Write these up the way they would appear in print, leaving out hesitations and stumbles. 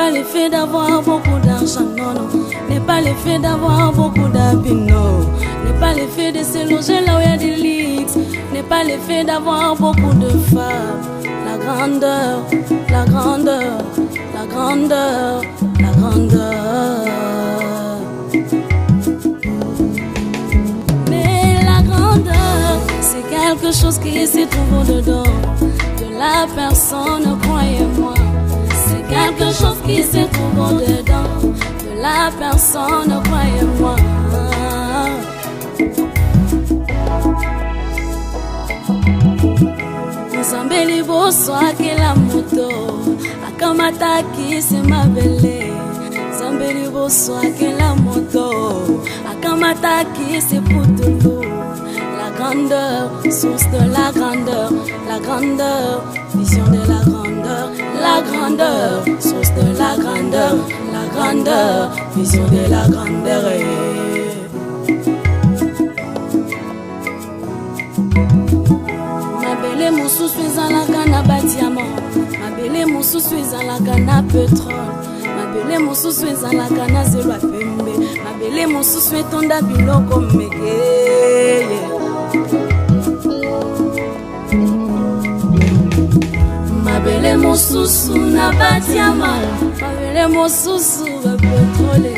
pas le fait d'avoir beaucoup d'argent, non, non. N'est pas le fait d'avoir beaucoup d'habits, non. N'est pas le fait de se loger là où il y a des lits. N'est pas le fait d'avoir beaucoup de femmes. La grandeur, la grandeur, la grandeur, la grandeur. Mais la grandeur, c'est quelque chose qui se trouve dedans de la personne, croyez-moi. C'est quelque chose qui se trouve dedans de la personne, croyez-moi. Zambeli boso akela moto akamata kisi mabele. Zambeli boso akela moto akamata kisi putulu. La grandeur, source de la grandeur, la grandeur, vision de la grandeur, la grandeur, source de la grandeur, la grandeur, vision de la grandeur. Mabele mosusu ezalaka na badiamant, mabele mosusu ezalaka na pétrole, mabele mosusu ezalaka na zelo ya pembe, mabele mosusu etonda biloko meke. Mabele mosusu na badiamant, mabele mosusu ba pétrole,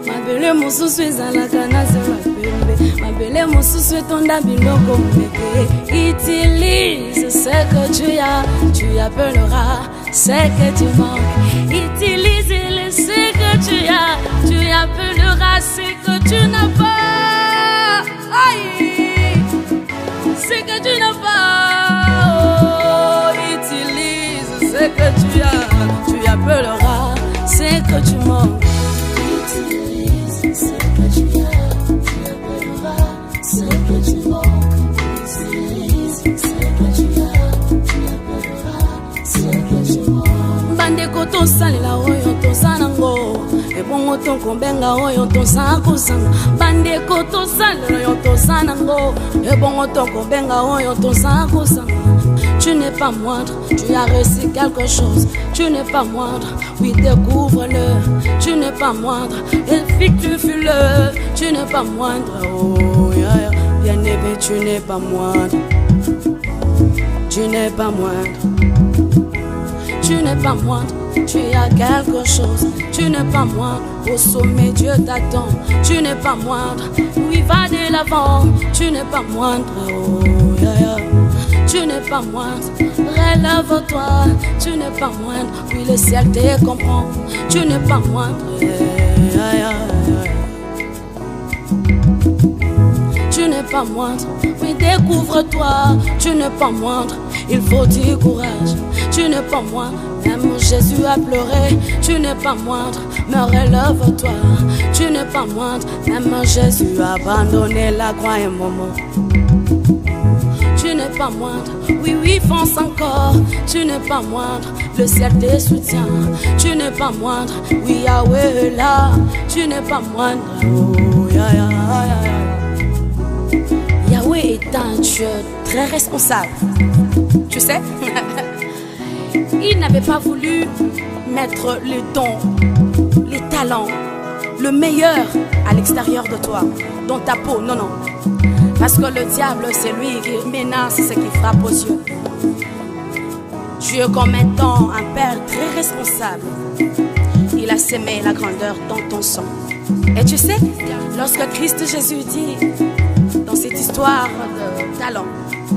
mabele mosusu ezalaka na zelo ya pembe, mabele mosusu etonda biloko meke. Utilise ce que tu appelleras ce que tu manques. Utilise ce que tu appelleras ce que tu n'as pas. Aïe, ce que tu n'as pas. Oh, utilise ce que tu appelleras ce que tu manques. Utilise ce que tu appelleras ce que tu manques. Bandeko tosalela oyo tosanango ebongo tokombenga oyo tosakozanga. Bandeko tosalela oyo tosanango ebongo tokombenga oyo tosakozanga. Tu n'es pas moindre, tu as reçu quelque chose. Tu n'es pas moindre, oui découvre-le. Tu n'es pas moindre, effectue-le. Tu n'es pas moindre, oh yeah, yeah. Bien-aimé, tu n'es pas moindre. Tu n'es pas moindre. Tu n'es pas moindre, tu as quelque chose. Tu n'es pas moindre, au sommet Dieu t'attend. Tu n'es pas moindre, oui va de l'avant. Tu n'es pas moindre, oh yeah, yeah. Tu n'es pas moindre, relève-toi. Tu n'es pas moindre, oui le ciel te comprend. Tu n'es pas moindre, yeah, yeah, yeah. Tu n'es pas moindre, oui découvre-toi. Tu n'es pas moindre, il faut du courage. Tu n'es pas moindre, même Jésus a pleuré. Tu n'es pas moindre, me relève-toi. Tu n'es pas moindre, même Jésus a abandonné la croix un moment. Tu n'es pas moindre, oui oui fonce encore. Tu n'es pas moindre, le ciel te soutient. Tu n'es pas moindre, oui Yahweh est là. Tu n'es pas moindre, oh yeah, yeah, yeah. Yahweh est un Dieu très responsable. Tu sais, il n'avait pas voulu mettre les dons, les talents, le meilleur à l'extérieur de toi, dans ta peau. Non, non. Parce que le diable, c'est lui qui menace, c'est qui frappe aux yeux. Dieu, comme étant un père très responsable, il a sémé la grandeur dans ton sang. Et tu sais, lorsque Christ Jésus dit, dans cette histoire de talent,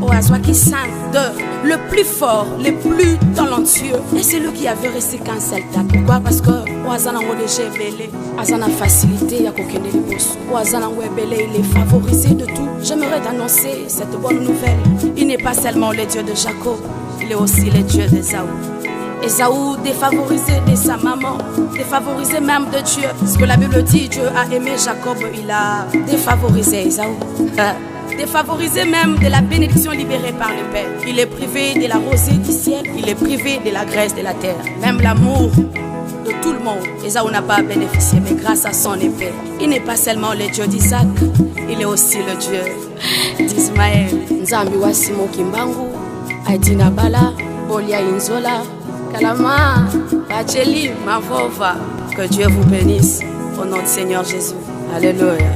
au Azwaki Saint, de le plus fort, le plus talentueux, et c'est lui qui avait reçu qu'un seul tas. Pourquoi? Parce que au Azanango déjà belé, Azana facilité à kokende les boss. Au Azanango belé, il est favorisé de tout. J'aimerais t'annoncer cette bonne nouvelle. Il n'est pas seulement le Dieu de Jacob, il est aussi le Dieu d'Ésaü. Ésaü défavorisé de sa maman, défavorisé même de Dieu. Parce que la Bible dit, Dieu a aimé Jacob, il a défavorisé Ésaü. Défavorisé même de la bénédiction libérée par le Père. Il est privé de la rosée du ciel, il est privé de la graisse de la terre. Même l'amour de tout le monde, Ésaü n'a pas bénéficié, mais grâce à son épée. Il n'est pas seulement le Dieu d'Isaac, il est aussi le Dieu d'Ismaël. Nzambi wa Simo Kimbangu, Aidina Bala, Bolia Inzola, Kalama, Bacheli, Mavova. Que Dieu vous bénisse. Au nom du Seigneur Jésus. Alléluia.